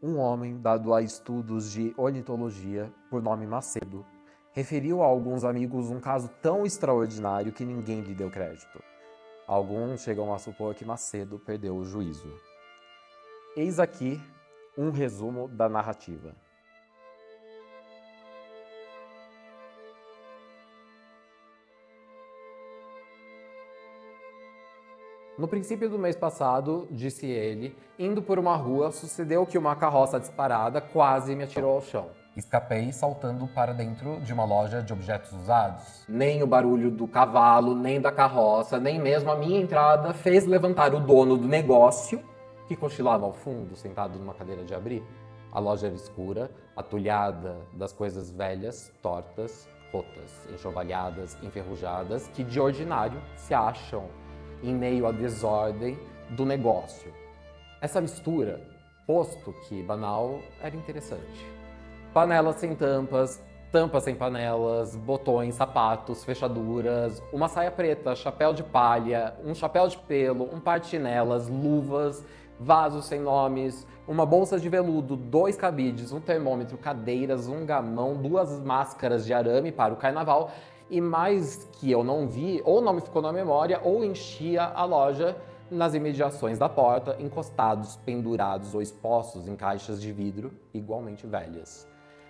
Um homem dado a estudos de ornitologia, por nome Macedo, referiu a alguns amigos um caso tão extraordinário que ninguém lhe deu crédito. Alguns chegam a supor que Macedo perdeu o juízo. Eis aqui um resumo da narrativa. No princípio do mês passado, disse ele, indo por uma rua, sucedeu que uma carroça disparada quase me atirou ao chão. Escapei saltando para dentro de uma loja de objetos usados. Nem o barulho do cavalo, nem da carroça, nem mesmo a minha entrada fez levantar o dono do negócio, que cochilava ao fundo, sentado numa cadeira de abrir. A loja era escura, atulhada das coisas velhas, tortas, rotas, enxovalhadas, enferrujadas, que de ordinário se acham em meio à desordem do negócio. Essa mistura, posto que banal, era interessante. Panelas sem tampas, tampas sem panelas, botões, sapatos, fechaduras, uma saia preta, chapéu de palha, um chapéu de pelo, um par de chinelas, luvas, vasos sem nomes, uma bolsa de veludo, 2 cabides, um termômetro, cadeiras, um gamão, 2 máscaras de arame para o carnaval. E mais que eu não vi, ou não me ficou na memória, ou enchia a loja nas imediações da porta, encostados, pendurados ou expostos em caixas de vidro igualmente velhas.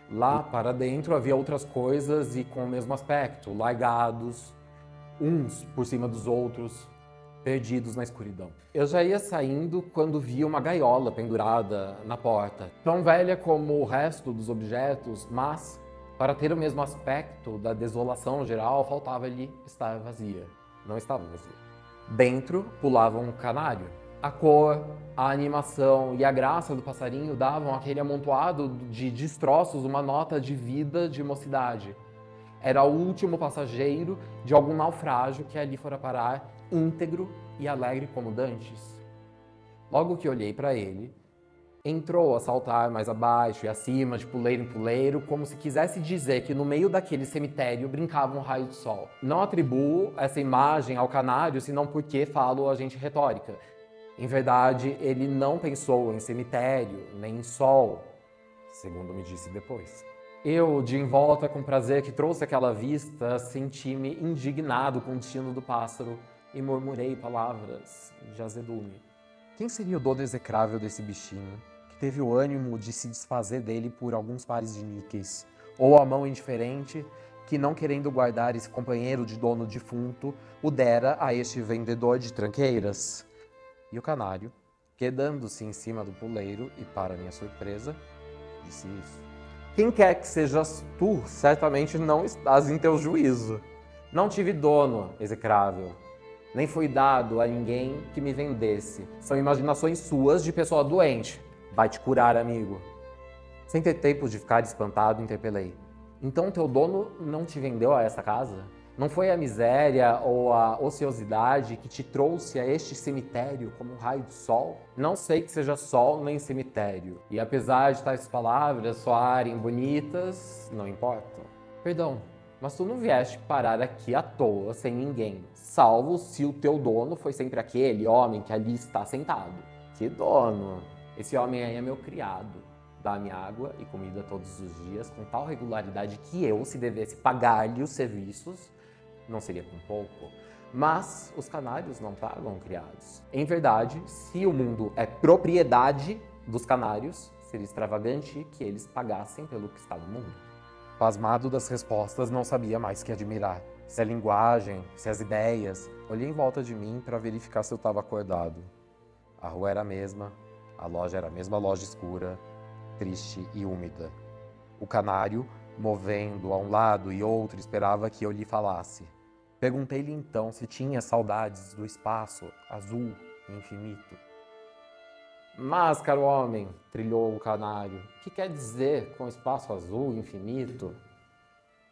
Lá para dentro havia outras coisas e com o mesmo aspecto, largados, uns por cima dos outros, perdidos na escuridão. Eu já ia saindo quando vi uma gaiola pendurada na porta, tão velha como o resto dos objetos, mas para ter o mesmo aspecto da desolação geral, faltava-lhe estar vazia. Não estava vazia. Dentro pulava um canário. A cor, a animação e a graça do passarinho davam àquele amontoado de destroços uma nota de vida, de mocidade. Era o último passageiro de algum naufrágio que ali fora parar, íntegro e alegre como dantes. Logo que olhei para ele, entrou a saltar mais abaixo e acima, de puleiro em puleiro, como se quisesse dizer que no meio daquele cemitério brincava um raio de sol. Não atribuo essa imagem ao canário, senão porque falo agente retórica. Em verdade, ele não pensou em cemitério, nem em sol, segundo me disse depois. Eu, de envolta com o prazer que trouxe aquela vista, senti-me indignado com o destino do pássaro e murmurei palavras de azedume. Quem seria o dono execrável desse bichinho, que teve o ânimo de se desfazer dele por alguns pares de níqueis, ou a mão indiferente que, não querendo guardar esse companheiro de dono defunto, o dera a este vendedor de tranqueiras? E o canário, quedando-se em cima do puleiro e, para minha surpresa, disse isso. Quem quer que sejas tu, certamente não estás em teu juízo. Não tive dono execrável, nem fui dado a ninguém que me vendesse. São imaginações suas de pessoa doente. Vai te curar, amigo. Sem ter tempo de ficar espantado, interpelei. Então teu dono não te vendeu a essa casa? Não foi a miséria ou a ociosidade que te trouxe a este cemitério como um raio de sol? Não sei que seja sol nem cemitério. E apesar de tais palavras soarem bonitas, não importam. Perdão, mas tu não vieste parar aqui à toa, sem ninguém, salvo se o teu dono foi sempre aquele homem que ali está sentado. Que dono? Esse homem aí é meu criado. Dá-me água e comida todos os dias com tal regularidade que eu, se devesse pagar-lhe os serviços, não seria com pouco. Mas os canários não pagam criados. Em verdade, se o mundo é propriedade dos canários, seria extravagante que eles pagassem pelo que está no mundo. Pasmado das respostas, não sabia mais que admirar. Se a linguagem, se as ideias. Olhei em volta de mim para verificar se eu estava acordado. A rua era a mesma, a loja era a mesma loja escura, triste e úmida. O canário, movendo a um lado e outro, esperava que eu lhe falasse. Perguntei-lhe então se tinha saudades do espaço azul e infinito. Mas, caro homem, trilhou o canário, o que quer dizer com espaço azul e infinito?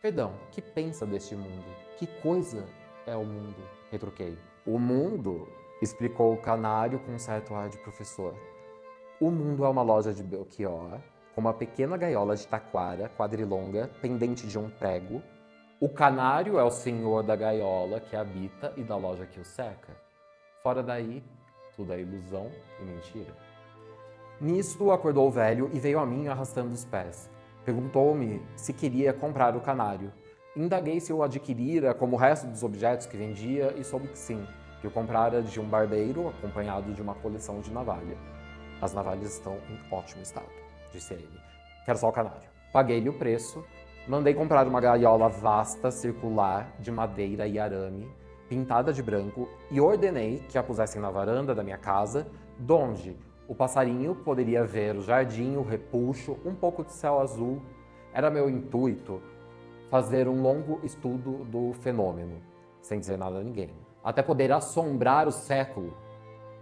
Perdão, que pensa deste mundo? Que coisa é o mundo? Retruquei. O mundo, explicou o canário com um certo ar de professor. O mundo é uma loja de Belchior, com uma pequena gaiola de taquara quadrilonga pendente de um prego. O canário é o senhor da gaiola que habita e da loja que o cerca. Fora daí, tudo é ilusão e mentira. Nisto acordou o velho e veio a mim arrastando os pés. Perguntou-me se queria comprar o canário. Indaguei se eu adquirira como o resto dos objetos que vendia e soube que sim, que o comprara de um barbeiro acompanhado de uma coleção de navalha. As navalhas estão em ótimo estado, disse ele. Quero só o canário. Paguei-lhe o preço, mandei comprar uma gaiola vasta, circular, de madeira e arame, pintada de branco, e ordenei que a pusessem na varanda da minha casa, donde o passarinho poderia ver o jardim, o repuxo, um pouco de céu azul. Era meu intuito fazer um longo estudo do fenômeno, sem dizer nada a ninguém, até poder assombrar o século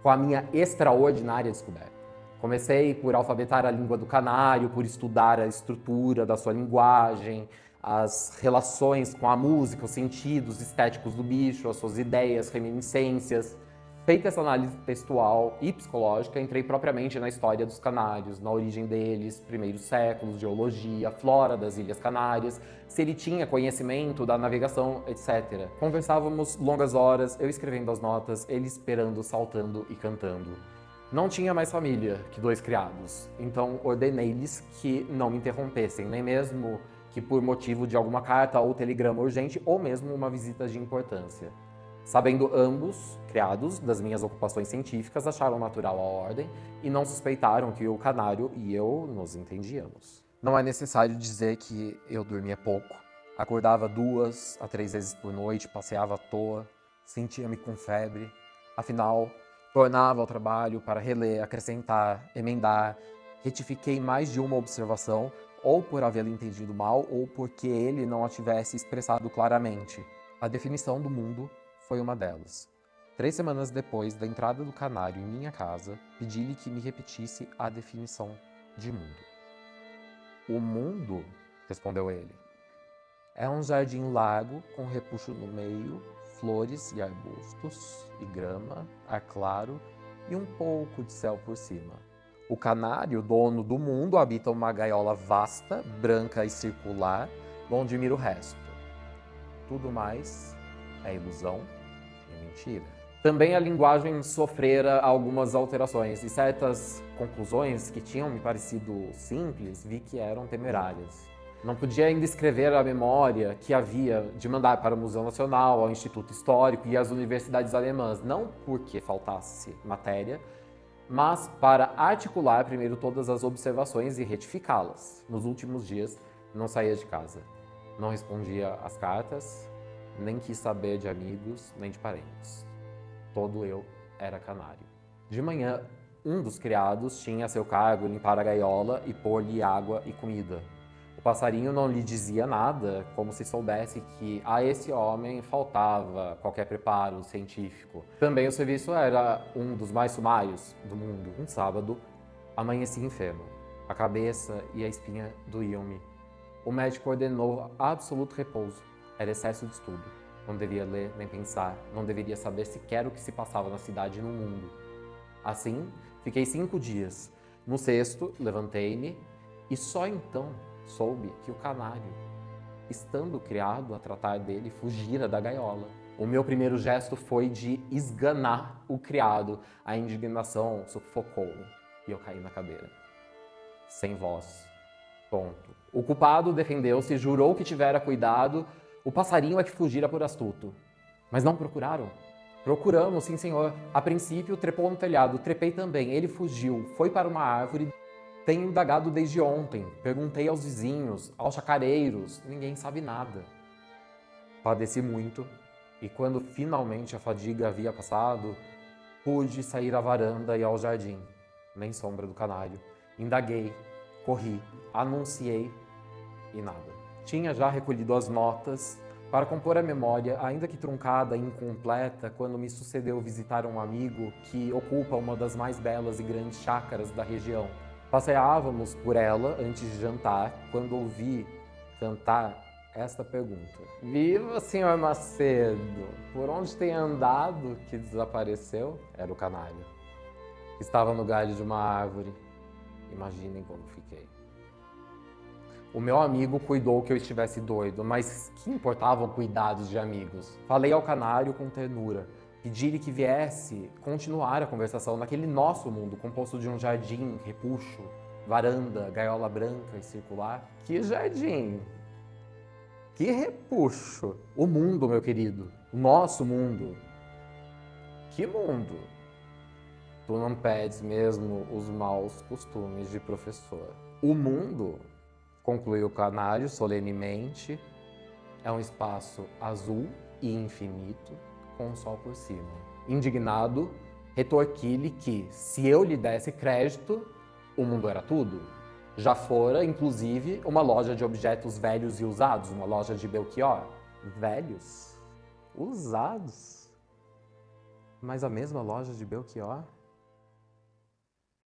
com a minha extraordinária descoberta. Comecei por alfabetar a língua do canário, por estudar a estrutura da sua linguagem, as relações com a música, os sentidos estéticos do bicho, as suas ideias, reminiscências. Feita essa análise textual e psicológica, entrei propriamente na história dos canários, na origem deles, primeiros séculos, geologia, flora das Ilhas Canárias, se ele tinha conhecimento da navegação, etc. Conversávamos longas horas, eu escrevendo as notas, ele esperando, saltando e cantando. Não tinha mais família que 2 criados, então ordenei-lhes que não me interrompessem, nem mesmo que por motivo de alguma carta ou telegrama urgente ou mesmo uma visita de importância. Sabendo ambos, criados, das minhas ocupações científicas, acharam natural a ordem e não suspeitaram que o canário e eu nos entendíamos. Não é necessário dizer que eu dormia pouco. Acordava 2 a 3 vezes por noite, passeava à toa, sentia-me com febre. Afinal, tornava ao trabalho para reler, acrescentar, emendar. Retifiquei mais de uma observação, ou por havê-la entendido mal, ou porque ele não a tivesse expressado claramente. A definição do mundo foi uma delas. 3 semanas depois da entrada do canário em minha casa, pedi-lhe que me repetisse a definição de mundo. O mundo, respondeu ele, é um jardim largo com repuxo no meio, flores e arbustos e grama, ar claro e um pouco de céu por cima. O canário, dono do mundo, habita uma gaiola vasta, branca e circular, onde mira o resto. Tudo mais é ilusão e mentira. Também a linguagem sofrera algumas alterações e certas conclusões que tinham me parecido simples, vi que eram temerárias. Não podia ainda escrever a memória que havia de mandar para o Museu Nacional, ao Instituto Histórico e às universidades alemãs, não porque faltasse matéria, mas para articular primeiro todas as observações e retificá-las. Nos últimos dias, não saía de casa, não respondia às cartas, nem quis saber de amigos, nem de parentes. Todo eu era canário. De manhã, um dos criados tinha a seu cargo limpar a gaiola e pôr-lhe água e comida. O passarinho não lhe dizia nada, como se soubesse que a esse homem faltava qualquer preparo científico. Também o serviço era um dos mais sumários do mundo. Um sábado, amanheci enfermo. A cabeça e a espinha doíam-me. O médico ordenou absoluto repouso. Era excesso de estudo. Não devia ler nem pensar. Não deveria saber sequer o que se passava na cidade e no mundo. Assim, fiquei 5 dias. No sexto, levantei-me e só então soube que o canário, estando criado a tratar dele, fugira da gaiola. O meu primeiro gesto foi de esganar o criado. A indignação sufocou-me e eu caí na cadeira. Sem voz. Ponto. O culpado defendeu-se, jurou que tivera cuidado. O passarinho é que fugira por astuto. Mas não procuraram? Procuramos, sim senhor. A princípio trepou no telhado, trepei também. Ele fugiu, foi para uma árvore. Tenho indagado desde ontem. Perguntei aos vizinhos, aos chacareiros. Ninguém sabe nada. Padeci muito. E quando finalmente a fadiga havia passado, pude sair à varanda e ao jardim. Nem sombra do canário. Indaguei, corri, anunciei e nada. Tinha já recolhido as notas para compor a memória, ainda que truncada e incompleta, quando me sucedeu visitar um amigo que ocupa uma das mais belas e grandes chácaras da região. Passeávamos por ela antes de jantar, quando ouvi cantar esta pergunta. Viva, senhor Macedo! Por onde tem andado que desapareceu? Era o canário. Estava no galho de uma árvore. Imaginem como fiquei. O meu amigo cuidou que eu estivesse doido, mas que importavam cuidados de amigos? Falei ao canário com ternura. Pedi-lhe que viesse continuar a conversação naquele nosso mundo, composto de um jardim, repuxo, varanda, gaiola branca e circular. Que jardim! Que repuxo! O mundo, meu querido. O nosso mundo. Que mundo? Tu não pedes mesmo os maus costumes de professor. O mundo, concluiu o canário solenemente, é um espaço azul e infinito, com o sol por cima. Indignado, retorqui-lhe que, se eu lhe desse crédito, o mundo era tudo. Já fora, inclusive, uma loja de objetos velhos e usados, uma loja de Belchior. Velhos? Usados? Mas a mesma loja de Belchior?